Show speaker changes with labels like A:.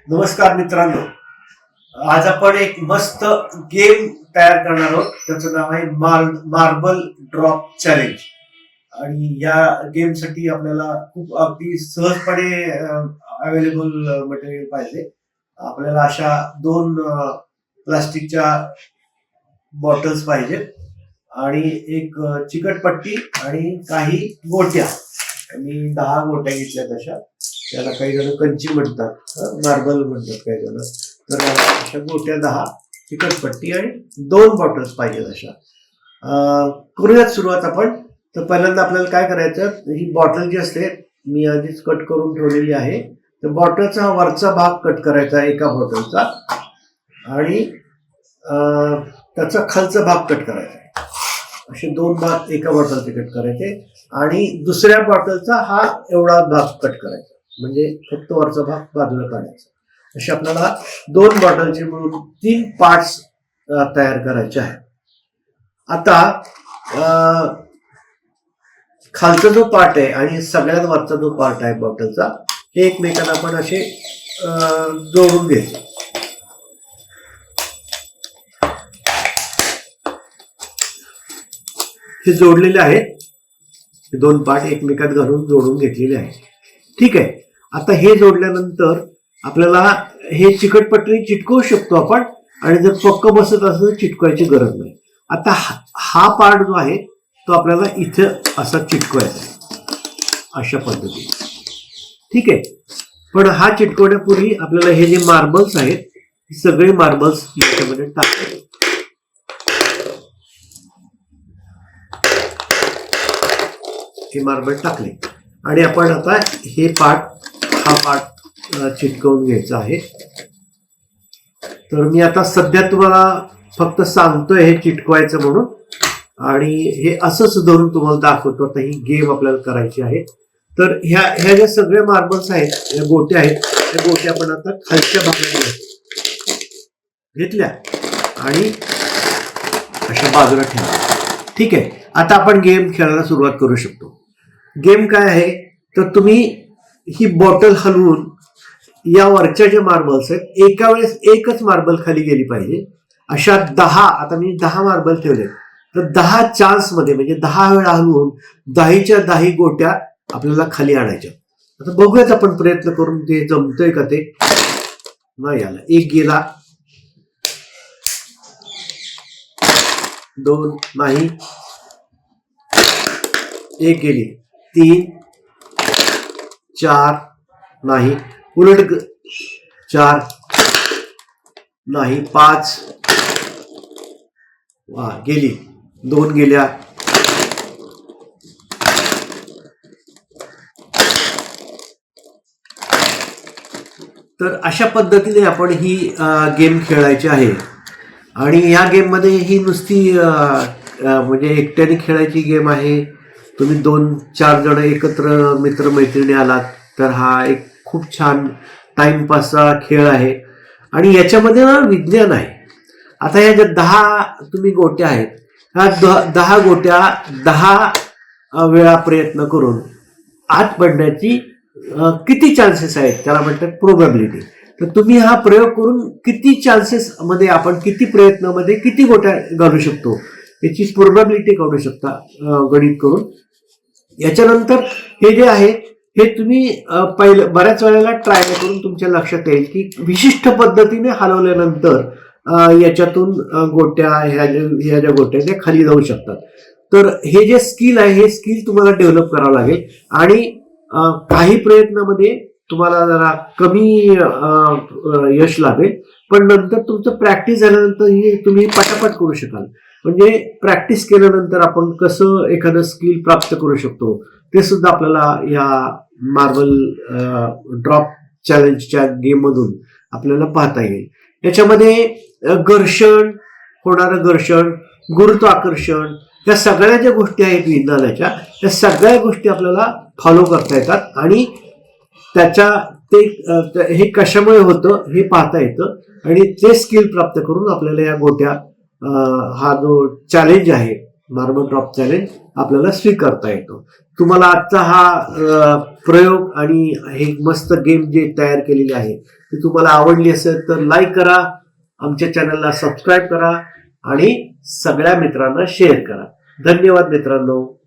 A: नमस्कार मित्रांनो, आज आपण एक मस्त गेम तयार करणार आहोत. त्याचं नाव आहे मार्बल ड्रॉप चॅलेंज. आणि या गेमसाठी आपल्याला खूप अगदी सहजपणे अवेलेबल मटेरियल पाहिजे. आपल्याला अशा दोन प्लास्टिकच्या बॉटल्स पाहिजेत आणि एक चिकटपट्टी आणि काही गोट्या. मी 10 गोट्या घेतल्या तशा. त्याला काही जण कंची म्हणतात, मार्बल म्हणतात काही जण. तर अशा गोट्या 10, चिकटपट्टी आणि 2 बॉटल्स पाहिजेत अशा. करूयात सुरुवात आपण. तर पहिल्यांदा आपल्याला काय करायचं, ही बॉटल जी असते मी आधीच कट करून ठेवलेली आहे. तर बॉटलचा वरचा भाग कट करायचा एका बॉटलचा आणि त्याचा खालचा भाग कट करायचा. असे 2 भाग एका बॉटलचे कट करायचे आणि दुसऱ्या बॉटलचा हा एवढा भाग कट करायचा, म्हणजे फक्त वरचा भाग बाजूला काढायचा. असे आपल्याला 2 बॉटलचे मिळून 3 पार्ट्स तयार करायचे आहेत. आता खालचा जो पार्ट आहे आणि सगळ्यात वरचा जो पार्ट आहे बॉटलचा, हे एकमेकांना आपण असे जोडून घ्यायचे. हे जोडलेले आहेत. हे 2 पार्ट एकमेकात घालून जोडून घेतलेले आहेत. ठीक आहे. आता हे जोडल्यानंतर आपल्याला हे चिकटपट्टी चिटकवू शकतो आपण, आणि जर पक्क बसत असेल तर चिटकवायची गरज नाही. आता हा पार्ट जो आहे तो आपल्याला इथं असा चिटकवायचा आहे अशा पद्धतीने. ठीक आहे. पण हा चिटकवण्यापूर्वी आपल्याला हे जे मार्बल्स आहेत सगळे मार्बल्स याच्यामध्ये टाकायचे. हे मार्बल टाकले आणि आपण आता हे हा पार्ट चिटकवून घ्यायचा आहे. तर मी आता सध्या तुम्हाला फक्त सांगतोय हे चिटकवायचं म्हणून, आणि हे असंच धरून तुम्हाला दाखवतो. आता ही गेम आपल्याला करायची आहे. तर ह्या ज्या सगळ्या मार्बल्स आहेत, या गोट्या आहेत, त्या गोट्या आपण आता खालच्या भागात घेतल्या आणि अशा बाजूला ठेवल्या. ठीक आहे. आता आपण गेम खेळायला सुरुवात करू शकतो. गेम काय आहे, तर तुम्ही ही बॉटल हलवून या वरच्या ज्या मार्बल्स आहेत एका वेळेस एकच मार्बल खाली गेली पाहिजे. अशा 10, आता मी 10 मार्बल ठेवले, तर 10 चान्स मध्ये म्हणजे 10 वेळा हलवून 10च्या 10 गोट्या आपल्याला खाली आणायच्या. आता बघूयात आपण प्रयत्न करून ते जमतंय का ते. नाही आला. 1 गेला, 2 नाही, 1 गेली, 3, 4 नाही, उलट 4 नाही, 5 गेली, 2 गेल्या, तर अशा पद्धतीने आपण ही गेम खेळायची आहे. आणि या गेम मध्ये ही नुसती म्हणजे एकट्याने खेळायची गेम आहे. तुम्ही 2-4 जण एकत्र मित्रमैत्रिणी आलात तर हा एक खूप छान टाइमपासचा खेळ आहे. आणि याच्यामध्ये ना विज्ञान आहे. आता ह्या ज्या 10 तुम्ही गोट्या आहेत, ह्या 10 गोट्या 10 वेळा प्रयत्न करून आत पडण्याची किती चान्सेस आहेत त्याला म्हणतात प्रोबॅबिलिटी. तर तुम्ही हा प्रयोग करून किती चान्सेस मध्ये आपण किती प्रयत्नामध्ये किती गोट्या घालू शकतो याची प्रोबॅबिलिटी काढू शकता गणित करून. याच्यानंतर हे जे आहे हे तुम्ही बऱ्याच वेळेला ट्राय करून तुमच्या लक्षात येईल की विशिष्ट पद्धतीने हलवल्यानंतर याच्यातून गोट्या ह्या ज्या गोट्या त्या खाली जाऊ शकतात. तर हे जे स्किल आहे हे स्किल तुम्हाला डेव्हलप करावं लागेल. आणि काही प्रयत्नामध्ये तुम्हाला जरा कमी यश लाभेल, पण नंतर तुमचं प्रॅक्टिस झाल्यानंतर तुम्ही पटापट करू शकाल. म्हणजे प्रॅक्टिस केल्यानंतर आपण कसं एखादं स्किल प्राप्त करू शकतो ते सुद्धा आपल्याला या मार्बल ड्रॉप चॅलेंजच्या गेम मधून आपल्याला पाहता येईल. याच्यामध्ये घर्षण, होणारं घर्षण, गुरुत्वाकर्षण, या सगळ्या ज्या गोष्टी आहेत विज्ञानाच्या, त्या सगळ्या गोष्टी आपल्याला फॉलो करता येतात. आणि हे कशामुळे होतं हे पाहता येतं. आणि ते स्किल प्राप्त करून आपल्याला या गोट्या हा जो चॅलेंज आहे मार्बल ड्रॉप चॅलेंज आपल्याला स्वीकारता येतो. तुम्हाला आजचा हा प्रयोग आणि हे मस्त गेम जे तयार केलेली आहे ती तुम्हाला आवडली असेल तर लाईक करा, आमच्या चॅनलला सबस्क्राईब करा आणि सगळ्या मित्रांना शेअर करा. धन्यवाद मित्रांनो.